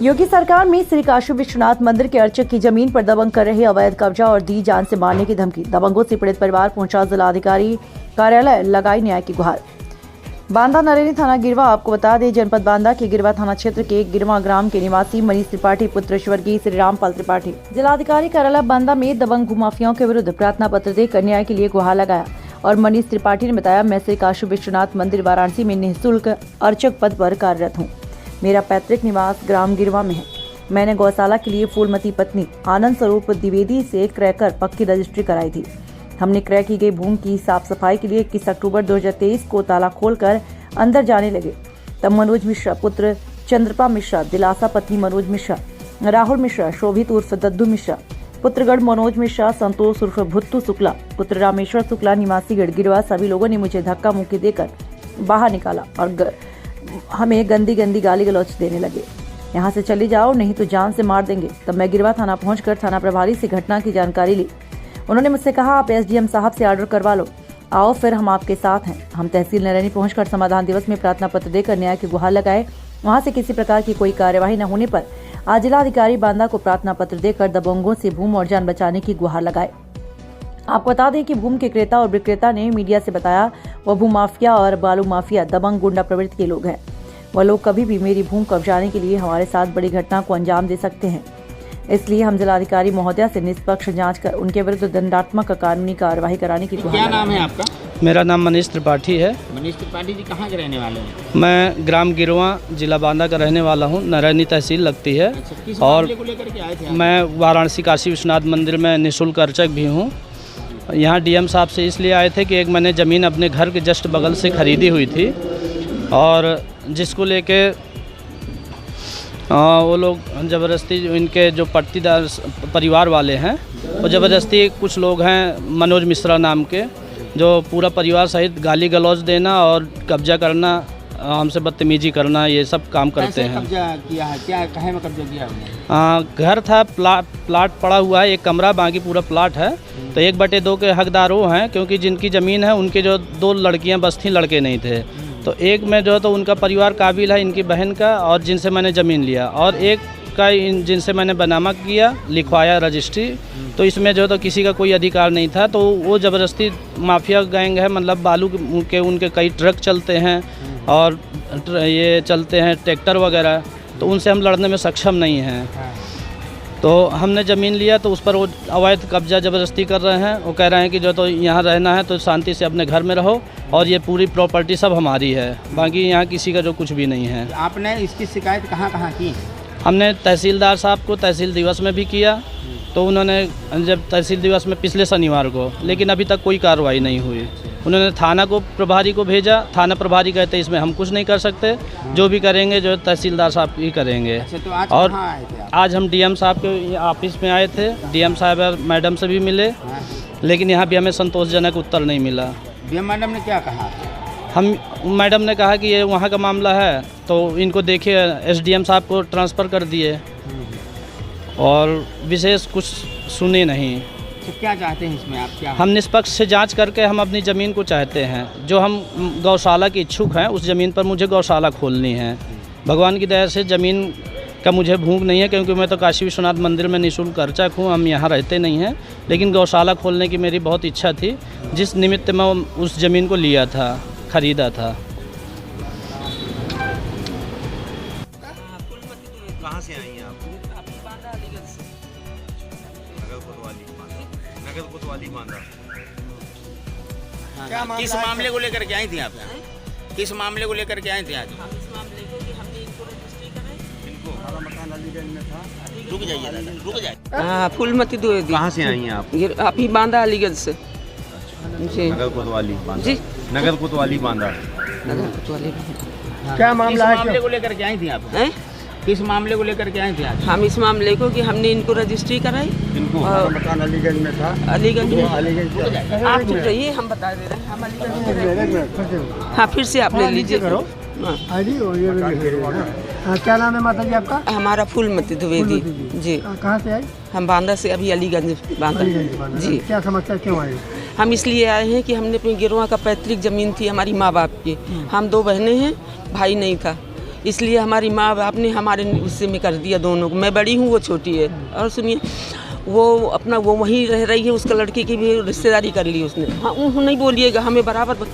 योगी सरकार में श्री काशी विश्वनाथ मंदिर के अर्चक की जमीन पर दबंग कर रहे अवैध कब्जा और दी जान से मारने की धमकी। दबंगों से पीड़ित परिवार पहुंचा जिलाधिकारी कार्यालय, लगाई न्याय की गुहार। बांदा नरेनी थाना गिरवा। आपको बता दें, जनपद बांदा के गिरवा थाना क्षेत्र के गिरवा ग्राम के निवासी मनीष त्रिपाठी पुत्र स्वर्गीय श्री रामपाल त्रिपाठी जिलाधिकारी कार्यालय बांदा में दबंग भूमाफियाओं के विरुद्ध प्रार्थना पत्र देकर न्याय के लिए गुहार लगाया। और मनीष त्रिपाठी ने बताया, मैं श्री काशी विश्वनाथ मंदिर वाराणसी में निःशुल्क अर्चक पद पर कार्यरत हूँ। मेरा पैतृक निवास ग्राम गिरवा में है। मैंने गौशाला के लिए फूलमती पत्नी आनंद स्वरूप द्विवेदी से क्रय कर पक्की रजिस्ट्री कराई थी। हमने क्रय की गई भूमि की साफ सफाई के लिए 21 अक्टूबर 2023 को ताला खोलकर अंदर जाने लगे। तब मनोज मिश्रा पुत्र चंद्रपा मिश्रा, दिलासा पत्नी मनोज मिश्रा, राहुल मिश्रा, शोभित उर्फ दद्दू मिश्रा, पुत्रगढ़ मनोज मिश्रा, संतोष उर्फ भुत्तू शुक्ला, पुत्र रामेश्वर शुक्ला निवासी गिरवा, सभी लोगों ने मुझे धक्का मुक्की देकर बाहर निकाला और हमें गंदी गंदी गाली गलौच देने लगे। यहाँ से चली जाओ नहीं तो जान से मार देंगे। तब मैं गिरवा थाना पहुंचकर थाना प्रभारी से घटना की जानकारी ली। उन्होंने मुझसे कहा, आप एसडीएम साहब से ऑर्डर करवा लो, आओ फिर हम आपके साथ हैं। हम तहसील नरैनी पहुंचकर समाधान दिवस में प्रार्थना पत्र देकर न्याय की गुहार लगाए। वहां से किसी प्रकार की कोई कार्यवाही न होने पर आज जिलाधिकारी बांदा को प्रार्थना पत्र देकर दबंगों से भूमि और जान बचाने की गुहार लगाए। आपको बता दें कि भूमि के क्रेता और विक्रेता ने मीडिया से बताया, वह भूमाफिया और बालू माफिया दबंग गुंडा प्रवृत्ति के लोग हैं। वह लोग कभी भी मेरी भूमि कब्जाने के लिए हमारे साथ बड़ी घटना को अंजाम दे सकते हैं। इसलिए हम जिलाधिकारी महोदया से निष्पक्ष जांच कर उनके विरुद्ध दंडात्मक कानूनी कार्यवाही कराने की क्या नाम है आपका? मेरा नाम मनीष त्रिपाठी है। मनीष त्रिपाठी जी कहाँ के रहने वाले हैं? मैं ग्राम गिरवा जिला बांदा का रहने वाला हूँ। नरैनी तहसील लगती है। अच्छा, किस और मामले को लेकर के आए थे? मैं वाराणसी काशी विश्वनाथ मंदिर में निःशुल्क अर्चक भी हूँ। यहाँ डीएम साहब से इसलिए आए थे कि एक मैंने ज़मीन अपने घर के जस्ट बगल से ख़रीदी हुई थी और जिसको लेके वो लोग ज़बरदस्ती, इनके जो पट्टीदार परिवार वाले हैं वो ज़बरदस्ती, कुछ लोग हैं मनोज मिश्रा नाम के, जो पूरा परिवार सहित गाली गलौज देना और कब्जा करना, हमसे बदतमीजी करना, ये सब काम करते हैं। कब्जा किया है? क्या कहे में कब्जा किया है? घर था, प्लाट पड़ा हुआ है, एक कमरा, बाकी पूरा प्लाट है। तो 1/2 के हकदार वो हैं, क्योंकि जिनकी ज़मीन है उनके जो 2 लड़कियां बस थीं, लड़के नहीं थे। तो एक में जो है तो उनका परिवार काबिल है, इनकी बहन का, और जिनसे मैंने ज़मीन लिया, और एक का जिनसे मैंने बनामा किया, लिखवाया रजिस्ट्री। तो इसमें जो है तो किसी का कोई अधिकार नहीं था। तो वो ज़बरदस्ती माफिया गैंग है, मतलब बालू के उनके कई ट्रक चलते हैं और ये चलते हैं ट्रैक्टर वगैरह, तो उनसे हम लड़ने में सक्षम नहीं हैं। तो हमने ज़मीन लिया तो उस पर वो अवैध कब्जा ज़बरदस्ती कर रहे हैं। वो कह रहे हैं कि जो तो यहाँ रहना है तो शांति से अपने घर में रहो, और ये पूरी प्रॉपर्टी सब हमारी है, बाकी यहाँ किसी का जो कुछ भी नहीं है। आपने इसकी शिकायत कहाँ की? हमने तहसीलदार साहब को तहसील दिवस में भी किया, तो उन्होंने जब तहसील दिवस में पिछले शनिवार को, लेकिन अभी तक कोई कार्रवाई नहीं हुई। उन्होंने थाना को प्रभारी को भेजा, थाना प्रभारी कहते इसमें हम कुछ नहीं कर सकते, जो भी करेंगे जो तहसीलदार साहब ही करेंगे। अच्छा, तो आज और कहाँ आए थे आप? आज हम डीएम साहब के ऑफिस में आए थे। डीएम साहब और मैडम से भी मिले, लेकिन यहाँ भी हमें संतोषजनक उत्तर नहीं मिला। डीएम मैडम ने क्या कहा? मैडम ने कहा कि ये वहाँ का मामला है, तो इनको देखिए, एसडीएम साहब को ट्रांसफ़र कर दिए और विशेष कुछ सुने नहीं। तो क्या चाहते हैं इसमें आप? क्या हम निष्पक्ष से जांच करके हम अपनी ज़मीन को चाहते हैं। जो हम गौशाला के इच्छुक हैं, उस ज़मीन पर मुझे गौशाला खोलनी है। भगवान की दया से ज़मीन का मुझे भूख नहीं है, क्योंकि मैं तो काशी विश्वनाथ मंदिर में निःशुल्क अर्चक हूँ, हम यहाँ रहते नहीं हैं। लेकिन गौशाला खोलने की मेरी बहुत इच्छा थी, जिस निमित्त मैं उस ज़मीन को लिया था, ख़रीदा था। कहाँ से आई हैं आप? नगर कोतवाली बांदा। हाँ, किस मामले को लेकर के आई थी आप? किस मामले को लेकर के आए थे आज? हम इस मामले को कि हमने इनको रजिस्ट्री कराई। इनको हमारा मकान अलीगंज में था। रुक जाइए दादा, रुक जाइए। हाँ, फूलमती द्विवेदी। कहाँ से आई हैं आप? अभी बांदा अलीगंज से। जी, नगर कोतवाली बांदा। जी, नगर कोतवाली बांदा। नगर कोतवाली बांदा। क्या मामला है? मामले को लेकर के आई थी आप? हैं? किस मामले को लेकर के आए थे आज? हम इस मामले को कि हमने इनको रजिस्ट्री कराई। इनको मकान अलीगंज में था। अलीगंज में। अलीगंज आप चुप रहिए, हम बता दे रहे हैं। हम अलीगंज में रहते हैं। हाँ, फिर से आप ले लीजिए। हाँ। क्या नाम है माता जी आपका? हमारा फूलमती द्विवेदी जी। कहाँ से आए? हम बांदा से, अभी अलीगंज बांदा जी। क्या समस्या क्यों आई? हम इसलिए आए हैं कि हमने अपनी गिरवा का पैतृक ज़मीन थी हमारी माँ बाप की। हम 2 बहनें हैं, भाई नहीं था। इसलिए हमारी माँ बाप ने हमारे उससे में कर दिया दोनों को। मैं बड़ी हूँ, वो छोटी है। और सुनिए, वो अपना वो वहीं रह रही है, उसका लड़के की भी रिश्तेदारी कर ली उसने। हाँ, नहीं बोलिएगा, हमें बराबर।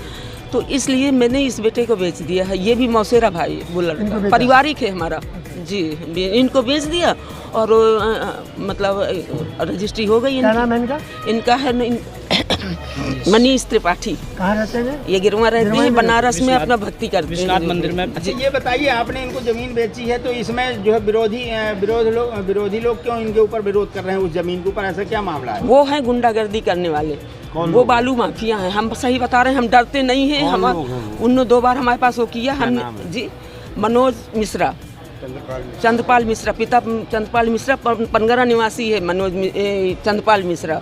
तो इसलिए मैंने इस बेटे को बेच दिया है। ये भी मौसेरा भाई है, वो लड़का पारिवारिक है हमारा जी। इनको बेच दिया और मतलब रजिस्ट्री हो गई। क्या नाम है इनका? इनका है मनीष त्रिपाठी। कहाँ रहते हैं? ये गिरवा रहते हैं, बनारस में अपना भक्ति करते हैं विश्वनाथ मंदिर में। अच्छा ये बताइए, आपने इनको जमीन बेची है तो इसमें जो है विरोधी लोग क्यों इनके ऊपर विरोध कर रहे हैं उस जमीन के ऊपर? ऐसा क्या मामला है? वो हैं गुंडागर्दी करने वाले, वो बालू माफिया हैं। हम सही बता रहे हैं, हम डरते नहीं हैं। हम उन्होंने 2 बार हमारे पास वो किया। हम जी मनोज मिश्रा, चंद्रपाल मिश्रा, पिता चंद्रपाल मिश्रा पनगरा निवासी है। मनोज चंद्रपाल मिश्रा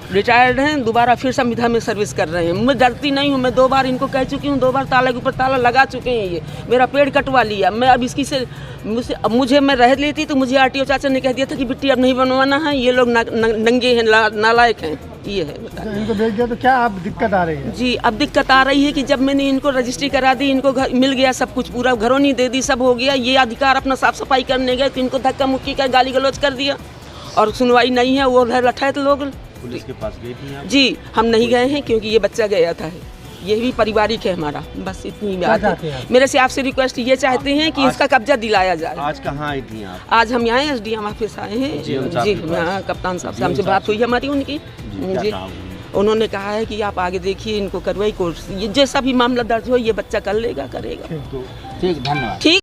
रिटायर्ड हैं, दोबारा फिर संविधा में सर्विस कर रहे हैं। मैं डरती नहीं हूँ, मैं 2 बार इनको कह चुकी हूँ, 2 बार ताला के ऊपर ताला लगा चुके हैं। ये मेरा पेड़ कटवा लिया। मैं अब इसकी से मुझे मैं रह लेती तो मुझे आरटीओ चाचा ने कह दिया था कि बिट्टी अब नहीं बनवाना है, ये लोग नंगे हैं, नालायक हैं। ये है तो इनको बेच दिया तो क्या अब दिक्कत आ रही है? जी, अब दिक्कत आ रही है कि जब मैंने इनको रजिस्ट्री करा दी, इनको घर मिल गया सब कुछ, पूरा घरौनी दे दी, सब हो गया। ये अधिकार अपना साफ सफाई करने गए तो इनको धक्का मुक्की कर गाली गलौज कर दिया और सुनवाई नहीं है। वो लठैत लोग पुलिस के पास गई थी आप? जी, हम नहीं गए हैं क्योंकि ये बच्चा गया था। ये भी पारिवारिक है हमारा, बस इतनी बात है। मेरे से आपसे रिक्वेस्ट ये चाहते हैं कि इसका कब्जा दिलाया जाए। आज कहाँ आई थी आप? आज हम यहाँ SDM ऑफिस आए हैं जी। हाँ, कप्तान साहब से हमसे बात हुई हमारी उनकी जी। उन्होंने कहा है कि आप आगे देखिए, इनको कार्रवाई कोर्ट, ये जैसा भी मामला दर्ज हो ये बच्चा कर लेगा, करेगा। ठीक, धन्यवाद। ठीक।